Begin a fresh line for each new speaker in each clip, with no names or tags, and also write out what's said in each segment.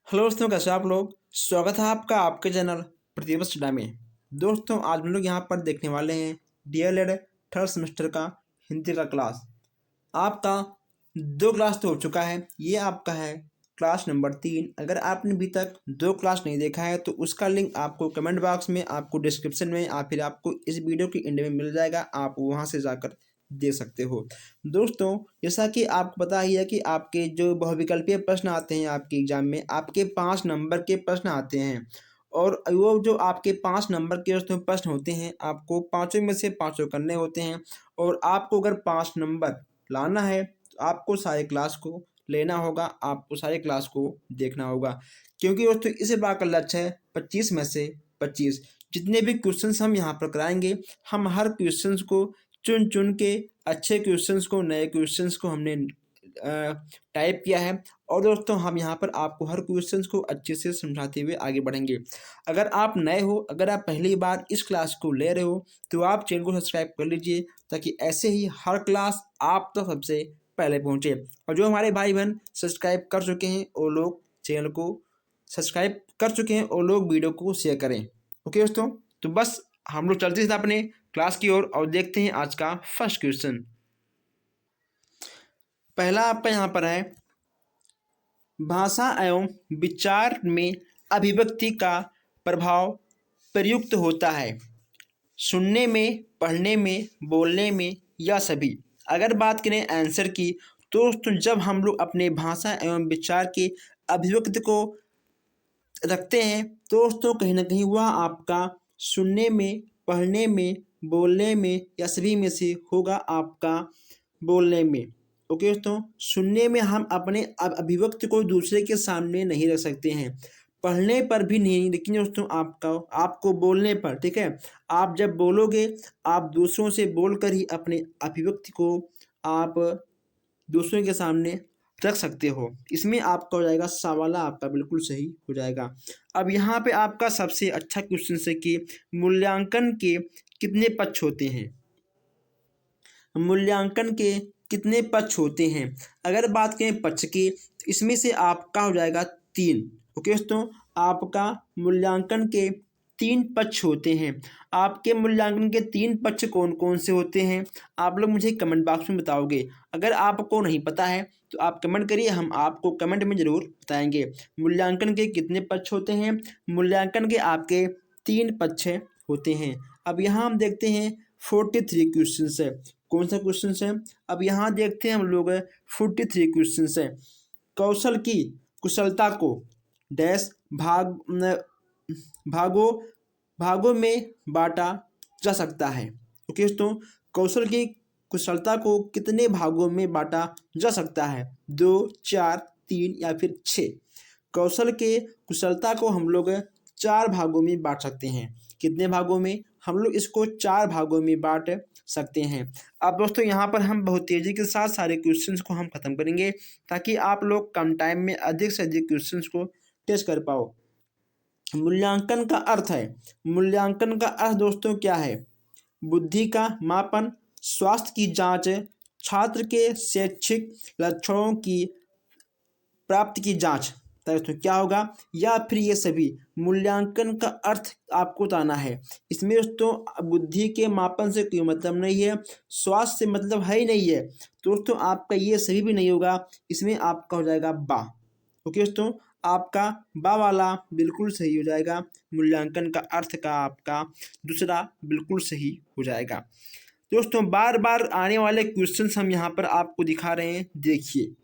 Hello दोस्तों, कैसे आप लोग। स्वागत है आपका आपके चैनल प्रतिभा स्टडी में। दोस्तों, आज हम लोग यहाँ पर देखने वाले हैं डीएलएड थर्ड सेमेस्टर का हिंदी का क्लास। आपका 2 क्लास तो हो चुका है, ये आपका है क्लास नंबर 3। अगर आपने अभी तक 2 क्लास नहीं देखा है तो उसका लिंक आपको कमेंट बॉक्स में, आपको डिस्क्रिप्शन में या फिर आपको इस वीडियो के एंड में मिल जाएगा। आप वहाँ से जाकर देख सकते हो। दोस्तों, जैसा कि आपको पता ही है कि आपके जो बहुविकल्पीय प्रश्न आते हैं आपके एग्जाम में, आपके 5 नंबर के प्रश्न आते हैं। और वो जो आपके 5 नंबर के उसमें प्रश्न होते हैं, आपको पाँचों में से पाँचों करने होते हैं। और आपको अगर 5 नंबर लाना है तो आपको सारे क्लास को लेना होगा, आपको सारे क्लास को देखना होगा। क्योंकि दोस्तों, इस बार का लक्ष्य है 25 में से 25। जितने भी क्वेश्चंस हम यहाँ पर कराएंगे, हम हर क्वेश्चंस को चुन चुन के, अच्छे क्वेश्चंस को, नए क्वेश्चंस को हमने टाइप किया है। और दोस्तों, हम यहाँ पर आपको हर क्वेश्चंस को अच्छे से समझाते हुए आगे बढ़ेंगे। अगर आप नए हो, अगर आप पहली बार इस क्लास को ले रहे हो, तो आप चैनल को सब्सक्राइब कर लीजिए, ताकि ऐसे ही हर क्लास आप तो सबसे पहले पहुँचे। और जो हमारे भाई बहन सब्सक्राइब कर चुके हैं वो लोग चैनल को सब्सक्राइब कर चुके हैं, वो लोग वीडियो को शेयर करें। ओके दोस्तों, तो बस हम लोग चलते थे अपने क्लास की ओर और देखते हैं आज का फर्स्ट क्वेश्चन। पहला आपका यहाँ पर है, भाषा एवं विचार में अभिव्यक्ति का प्रभाव प्रयुक्त होता है सुनने में, पढ़ने में, बोलने में या सभी। अगर बात करें आंसर की, तो दोस्तों जब हम लोग अपने भाषा एवं विचार के अभिव्यक्ति को रखते हैं तो दोस्तों कहीं ना कहीं वह आपका सुनने में, पढ़ने में, बोलने में या सभी में से होगा आपका बोलने में। ओके दोस्तों, सुनने में हम अपने अभिव्यक्ति को दूसरे के सामने नहीं रख सकते हैं, पढ़ने पर भी नहीं, लेकिन दोस्तों आपको बोलने पर, ठीक है, आप जब बोलोगे, आप दूसरों से बोलकर ही अपने अभिव्यक्ति को आप दूसरों के सामने रख सकते हो। इसमें आपका हो जाएगा सवाला, आपका बिल्कुल सही हो जाएगा। अब यहाँ पे आपका सबसे अच्छा क्वेश्चन है कि मूल्यांकन के कितने पक्ष होते हैं। मूल्यांकन के कितने पक्ष होते हैं। अगर बात करें पक्ष की, तो इसमें से आपका हो जाएगा 3। ओके दोस्तों, आपका मूल्यांकन के 3 पक्ष होते हैं। आपके मूल्यांकन के 3 पक्ष कौन कौन से होते हैं, आप लोग मुझे कमेंट बॉक्स में बताओगे। अगर आपको नहीं पता है तो आप कमेंट करिए, हम आपको कमेंट में ज़रूर बताएंगे। मूल्यांकन के कितने पक्ष होते हैं। मूल्यांकन के आपके 3 पक्ष होते हैं। अब यहाँ हम देखते हैं 43 क्वेश्चन है। कौन सा क्वेश्चन है, अब यहाँ देखते हैं हम लोग 43 क्वेश्चन है। कौशल की कुशलता को डैश भागों भागों में बांटा जा सकता है। ओके दोस्तों, कौशल की कुशलता को कितने भागों में बांटा जा सकता है, 2, 4, 3 या फिर 6। कौशल के कुशलता को हम लोग 4 भागों में बांट सकते हैं। कितने भागों में, हम लोग इसको 4 भागों में बांट सकते हैं। अब दोस्तों, यहाँ पर हम बहुत तेज़ी के साथ सारे क्वेश्चंस को हम खत्म करेंगे, ताकि आप लोग कम टाइम में अधिक से अधिक क्वेश्चंस को टेस्ट कर पाओ। मूल्यांकन का अर्थ है, मूल्यांकन का अर्थ दोस्तों क्या है, बुद्धि का मापन, स्वास्थ्य की जांच, छात्र के शैक्षिक लक्षणों की प्राप्ति की जांच। तो क्या होगा, या फिर ये सभी। मूल्यांकन का अर्थ आपको बताना है। इसमें दोस्तों बुद्धि के मापन से कोई मतलब नहीं है, स्वास्थ्य से मतलब है ही नहीं है। दोस्तों आपका ये सभी भी नहीं होगा, इसमें आपका हो जाएगा बा। ओके दोस्तों, आपका बा वाला बिल्कुल सही हो जाएगा। मूल्यांकन का अर्थ का आपका दूसरा बिल्कुल सही हो जाएगा। दोस्तों, बार बार आने वाले क्वेश्चंस हम यहाँ पर आपको दिखा रहे हैं, देखिए।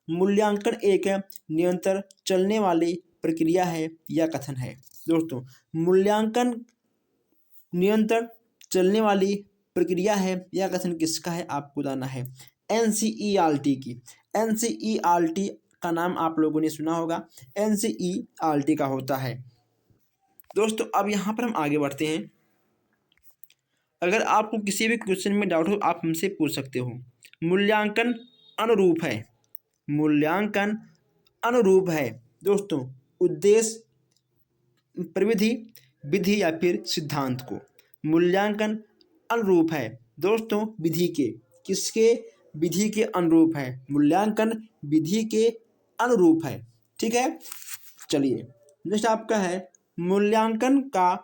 मूल्यांकन एक निरंतर चलने वाली प्रक्रिया है या कथन है। दोस्तों, मूल्यांकन निरंतर चलने वाली प्रक्रिया है या कथन किसका है, आपको बताना है। एनसीईआरटी की। एनसीईआरटी का नाम आप लोगों ने सुना होगा, एनसीईआरटी का होता है। दोस्तों, अब यहाँ पर हम आगे बढ़ते हैं। अगर आपको किसी भी क्वेश्चन में डाउट हो, आप हमसे पूछ सकते हो। मूल्यांकन अनुरूप है, मूल्यांकन अनुरूप है। दोस्तों, उद्देश्य, प्रविधि, विधि या फिर सिद्धांत को। मूल्यांकन अनुरूप है दोस्तों विधि के, किसके, विधि के अनुरूप है। मूल्यांकन विधि के अनुरूप है। ठीक है। चलिए नेक्स्ट आपका है मूल्यांकन का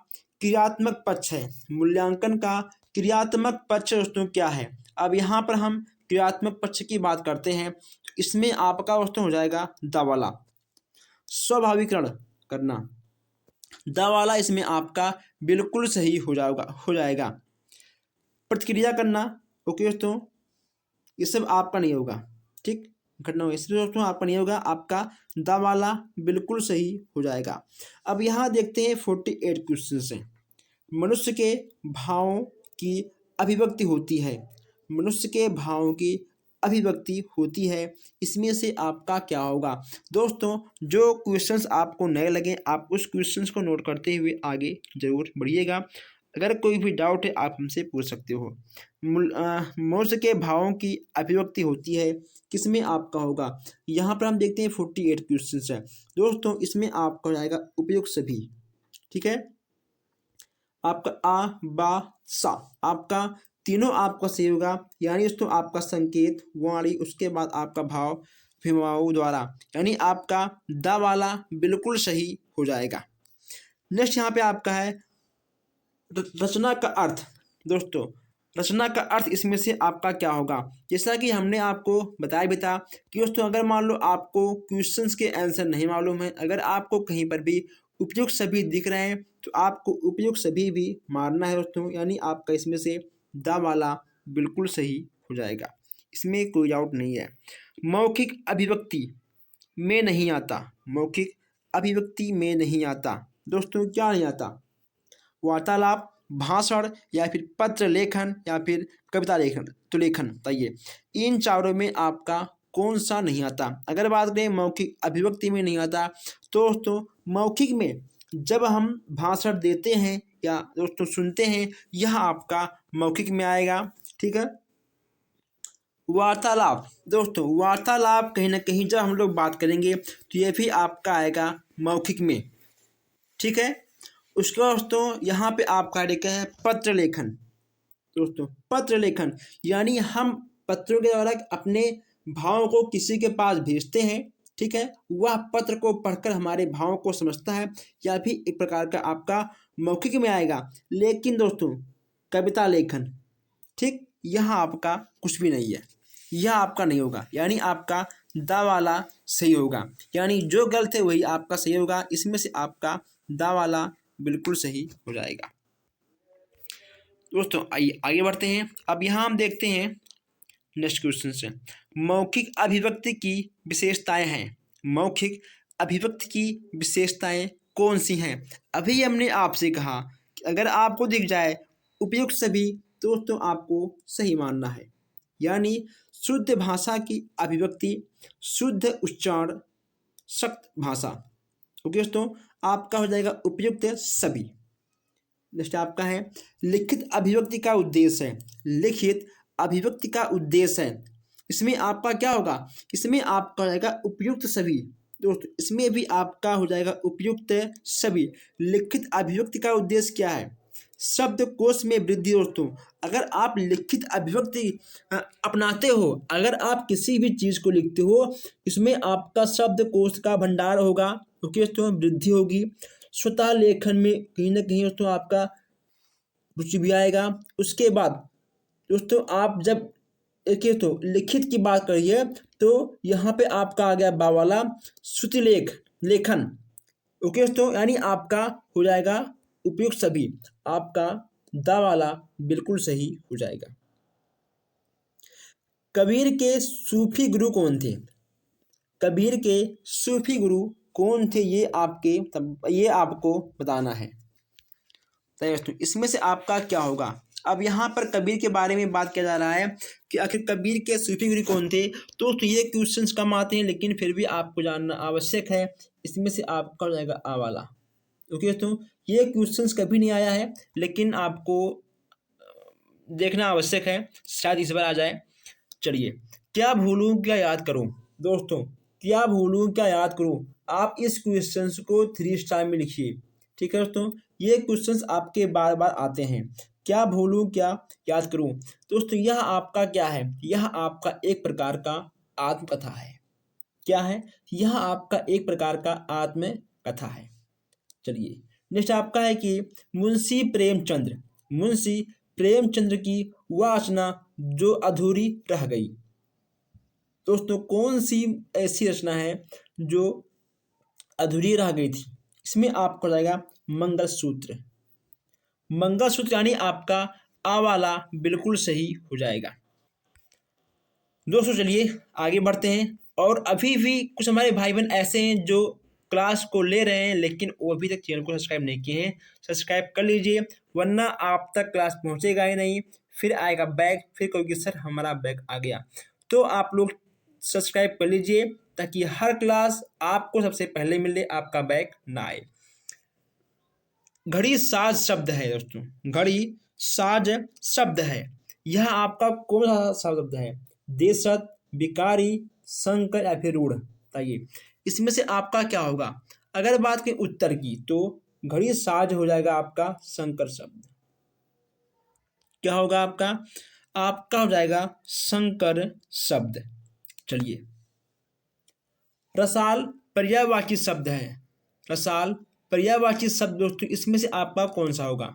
क्रियात्मक पक्ष है। मूल्यांकन का क्रियात्मक पक्ष दोस्तों क्या है? अब यहाँ पर हम क्रियात्मक पक्ष की बात करते हैं। इसमें आपका दोस्तों हो जाएगा द वाला स्वाभाविकरण करना। द वाला इसमें आपका बिल्कुल सही हो जाएगा। प्रतिक्रिया करना, ओके दोस्तों, ये सब आपका नहीं होगा, ठीक। घटना हो इसलिए दोस्तों आपका नहीं होगा, आपका द वाला बिल्कुल सही हो जाएगा। अब यहाँ देखते हैं 48 क्वेश्चन से। मनुष्य के भावों की अभिव्यक्ति होती है। मनुष्य के भावों की अभिव्यक्ति होती है, इसमें से आपका क्या होगा? दोस्तों जो क्वेश्चंस आपको नए लगे आप उस क्वेश्चंस को नोट करते हुए आगे जरूर बढ़िएगा। अगर कोई भी डाउट है आप हमसे पूछ सकते हो। मनुष्य के भावों की अभिव्यक्ति होती है, किसमें आपका होगा? यहाँ पर हम देखते हैं 48 क्वेश्चन है दोस्तों, इसमें आपका हो जाएगा उपयुक्त सभी, ठीक है। आपका आ बा सा आपका तीनों आपका सही होगा, यानी दोस्तों आपका संकेत वाणी उसके बाद आपका भाव अभिभावों द्वारा, यानी आपका द वाला बिल्कुल सही हो जाएगा। नेक्स्ट यहाँ पे आपका है रचना का अर्थ। दोस्तों रचना का अर्थ इसमें से आपका क्या होगा? जैसा कि हमने आपको बताया भी था कि दोस्तों अगर मान लो आपको क्वेश्चंस के आंसर नहीं मालूम है, अगर आपको कहीं पर भी उपयुक्त सभी दिख रहे हैं तो आपको उपयुक्त सभी भी मारना है दोस्तों, यानी आपका इसमें से द वाला बिल्कुल सही हो जाएगा, इसमें कोई डाउट नहीं है। मौखिक अभिव्यक्ति में नहीं आता। मौखिक अभिव्यक्ति में नहीं आता दोस्तों, क्या नहीं आता? वार्तालाप, भाषण या फिर पत्र लेखन या फिर कविता लेखन। तो लेखन बताइए इन चारों में आपका कौन सा नहीं आता? अगर बात करें मौखिक अभिव्यक्ति में नहीं आता तो दोस्तों मौखिक में जब हम भाषण देते हैं या दोस्तों सुनते हैं, यह आपका मौखिक में आएगा, ठीक है। वार्तालाप, दोस्तों वार्तालाप कहीं ना कहीं जब हम लोग बात करेंगे तो ये भी आपका आएगा मौखिक में, ठीक है। उसके बाद दोस्तों यहाँ पे आपका लिखा है पत्र लेखन। दोस्तों पत्र लेखन यानी हम पत्रों के द्वारा अपने भावों को किसी के पास भेजते हैं, ठीक है। वह पत्र को पढ़कर हमारे भावों को समझता है, या भी एक प्रकार का आपका मौखिक में आएगा। लेकिन दोस्तों कविता लेखन, ठीक, यह आपका कुछ भी नहीं है, यह आपका नहीं होगा, यानी आपका द वाला सही होगा, यानी जो गलत है वही आपका सही होगा। इसमें से आपका द वाला बिल्कुल सही हो जाएगा। दोस्तों आइए आगे बढ़ते हैं। अब यहाँ हम देखते हैं नेक्स्ट क्वेश्चन से, मौखिक अभिव्यक्ति की विशेषताएं हैं। मौखिक अभिव्यक्ति की विशेषताएं कौन सी हैं? अभी हमने आपसे कहा कि अगर आपको दिख जाए उपयुक्त सभी तो दोस्तों आपको सही मानना है, यानी शुद्ध भाषा की अभिव्यक्ति, शुद्ध उच्चारण, सख्त भाषा, ओके दोस्तों आपका हो जाएगा उपयुक्त सभी। नेक्स्ट आपका है लिखित अभिव्यक्ति का उद्देश्य है। लिखित अभिव्यक्ति का उद्देश्य है, इसमें आपका क्या होगा? इसमें आपका हो जाएगा उपयुक्त सभी। दोस्तों इसमें भी आपका हो जाएगा उपयुक्त सभी। लिखित अभिव्यक्ति का उद्देश्य क्या है? शब्दकोश में वृद्धि। दोस्तों अगर आप लिखित अभिव्यक्ति अपनाते हो, अगर आप किसी भी चीज़ को लिखते हो, इसमें आपका शब्दकोश का भंडार होगा, ओके दोस्तों, वृद्धि होगी। स्वतः लेखन में कहीं ना कहीं दोस्तों आपका रुचि भी आएगा। उसके बाद दोस्तों आप जब एक तो लिखित की बात करिए तो यहाँ पे आपका आ गया बावाला श्रुतिलेख लेखन, ओके दोस्तों, यानी आपका हो जाएगा उपयुक्त सभी, आपका द वाला बिल्कुल सही हो जाएगा। कबीर के सूफी गुरु कौन थे? कबीर के सूफी गुरु कौन थे ये आपको बताना है। तो दोस्तों इसमें से आपका क्या होगा? अब यहाँ पर कबीर के बारे में बात किया जा रहा है कि आखिर कबीर के सूफी गुरु कौन थे। तो ये क्वेश्चंस कम आते हैं लेकिन फिर भी आपको जानना आवश्यक है। इसमें से आपका हो जाएगा आ वाला, ओके दोस्तों, ये क्वेश्चंस कभी नहीं आया है लेकिन आपको देखना आवश्यक है, शायद इस बार आ जाए। चलिए, क्या भूलूं क्या याद करूं। दोस्तों क्या भूलूं क्या याद करूं, आप इस क्वेश्चंस को 3 स्टार में लिखिए, ठीक है दोस्तों। ये क्वेश्चंस आपके बार बार आते हैं, क्या भूलूं क्या याद करूं। दोस्तों यह आपका क्या है? यह आपका एक प्रकार का आत्मकथा है, क्या है, यह आपका एक प्रकार का आत्मकथा है। चलिए नेक्स्ट आपका है कि मुंशी प्रेमचंद्र की वह रचना जो अधूरी रह गई। दोस्तों कौन सी ऐसी रचना है जो अधूरी रह गई थी? इसमें आपको हो जाएगा मंगलसूत्र। मंगलसूत्र यानी आपका आ वाला बिल्कुल सही हो जाएगा। दोस्तों चलिए आगे बढ़ते हैं। और अभी भी कुछ हमारे भाई बहन ऐसे हैं जो क्लास को ले रहे हैं लेकिन वो अभी तक चैनल को सब्सक्राइब नहीं किए हैं। सब्सक्राइब कर लीजिए, वरना आप तक क्लास पहुंचेगा ही नहीं, फिर आएगा बैग, फिर कहोगे सर हमारा बैग आ गया। तो आप लोग सब्सक्राइब कर लीजिए ताकि हर क्लास आपको सबसे पहले मिले, आपका बैग ना आए। घड़ी साज शब्द है दोस्तों, घड़ी साज शब्द है। यह आपका कौन सा शब्द है? देशज, विकारी, संकर या फिर रूढ़? बताइए इसमें से आपका क्या होगा? अगर बात करें उत्तर की तो घड़ी साज हो जाएगा आपका संकर शब्द। क्या होगा आपका? आपका हो जाएगा संकर शब्द। चलिए रसाल पर्यायवाची शब्द है। रसाल पर्यायवाची शब्द दोस्तों इसमें से आपका कौन सा होगा?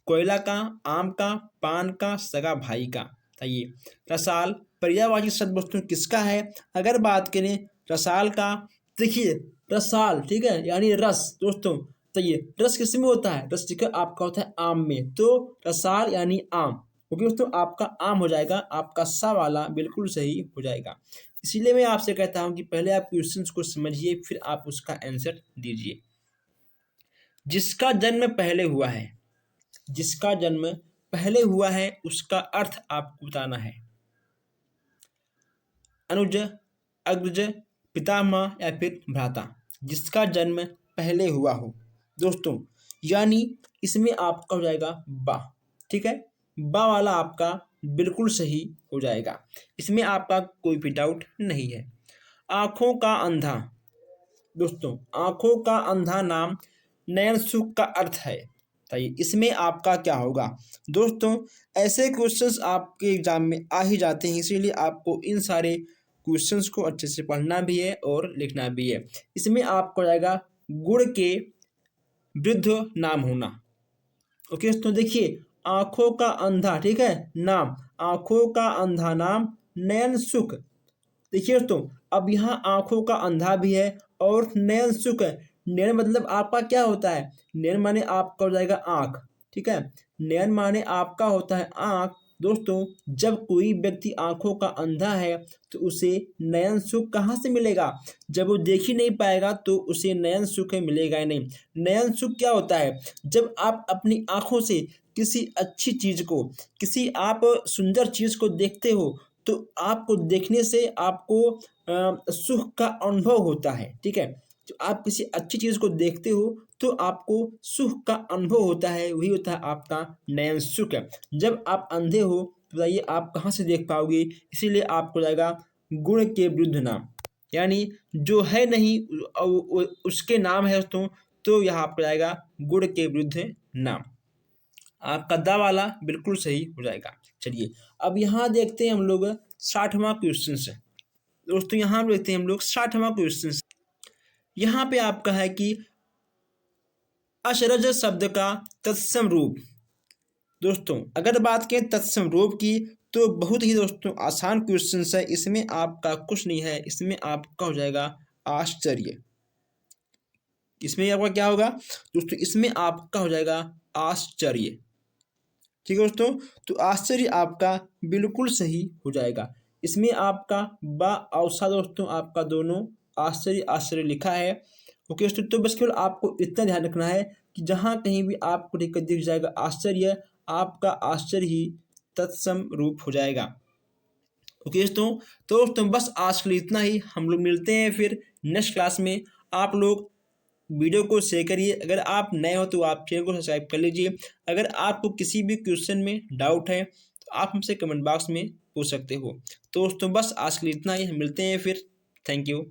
कोयला का, आम का, पान का, सगा भाई का? बताइए रसाल पर्यायवाची शब्द दोस्तों किसका है? अगर बात करें रसाल का, देखिए रसाल ठीक है यानी रस दोस्तों। तो ये रस किस में होता है? रस का आपका होता है आम में, तो रसाल यानी आम। ओके दोस्तों आपका आम हो जाएगा, आपका सा वाला बिल्कुल सही हो जाएगा। इसीलिए मैं आपसे कहता हूं कि पहले आप क्वेश्चंस को समझिए फिर आप उसका आंसर दीजिए। जिसका जन्म पहले हुआ है, जिसका जन्म पहले हुआ है उसका अर्थ आपको बताना है। अनुज, अग्रज, पितामह या फिर भ्राता? जिसका जन्म पहले हुआ हो दोस्तों, यानी इसमें आपका हो जाएगा बा। ठीक है, बा वाला आपका बिल्कुल सही हो जाएगा, इसमें आपका कोई भी डाउट नहीं है। आंखों का अंधा दोस्तों, आंखों का अंधा नाम नयन सुख का अर्थ है। बताइए इसमें आपका क्या होगा? दोस्तों ऐसे क्वेश्चंस आपके एग्जाम में आ ही जाते हैं, इसीलिए आपको इन सारे क्वेश्चंस को अच्छे से पढ़ना भी है और लिखना भी है। इसमें आपको हो जाएगा गुण के वृद्ध नाम होना। ओके दोस्तों देखिए आंखों का अंधा ठीक है नाम, आंखों का अंधा नाम नयन सुख। देखिए दोस्तों अब यहाँ आंखों का अंधा भी है और नयन सुख है। नयन मतलब आपका क्या होता है? नयन माने आपका हो जाएगा आंख। ठीक है, नयन माने आपका होता है आंख। दोस्तों जब कोई व्यक्ति आंखों का अंधा है तो उसे नयन सुख कहाँ से मिलेगा? जब वो देख ही नहीं पाएगा तो उसे नयन सुख मिलेगा ही नहीं। नयन सुख क्या होता है? जब आप अपनी आंखों से किसी अच्छी चीज को, किसी आप सुंदर चीज को देखते हो तो आपको देखने से आपको सुख का अनुभव होता है। ठीक है, जो आप किसी अच्छी चीज को देखते हो तो आपको सुख का अनुभव होता है, वही होता है आपका नयन सुख। जब आप अंधे हो तो बताइए आप कहाँ से देख पाओगे? इसीलिए आपको जाएगा गुण के विरुद्ध नाम, यानी जो है नहीं उसके नाम है दोस्तों, तो यहाँ आपको जाएगा गुण के विरुद्ध नाम। आपका दा वाला बिल्कुल सही हो जाएगा। चलिए अब यहाँ देखते हैं हम लोग 60वां क्वेश्चन है दोस्तों। यहाँ देखते हैं हम लोग 60वां क्वेश्चन। यहाँ पे आपका है कि अशरज शब्द का तत्सम रूप। दोस्तों अगर बात करें तत्सम रूप की तो बहुत ही दोस्तों आसान क्वेश्चन है, इसमें आपका कुछ नहीं है, इसमें आपका हो जाएगा आश्चर्य। इसमें आपका क्या होगा दोस्तों? इसमें आपका हो जाएगा आश्चर्य। ठीक है दोस्तों, तो आश्चर्य आपका बिल्कुल सही हो जाएगा। इसमें आपका बा और सा दोस्तों आपका दोनों आश्चर्य आश्चर्य लिखा है। ओके दोस्तों, तो बस केवल आपको इतना ध्यान रखना है कि जहाँ कहीं भी आपको दिख जाएगा आश्चर्य, आपका आश्चर्य ही तत्सम रूप हो जाएगा। ओके दोस्तों, तो दोस्तों बस आज के लिए इतना ही। हम लोग मिलते हैं फिर नेक्स्ट क्लास में। आप लोग वीडियो को शेयर करिए, अगर आप नए हो तो आप चैनल को सब्सक्राइब कर लीजिए। अगर आपको किसी भी क्वेश्चन में डाउट है तो आप हमसे कमेंट बॉक्स में पूछ सकते हो। तो दोस्तों बस आज के लिए इतना ही, मिलते हैं फिर। Thank you.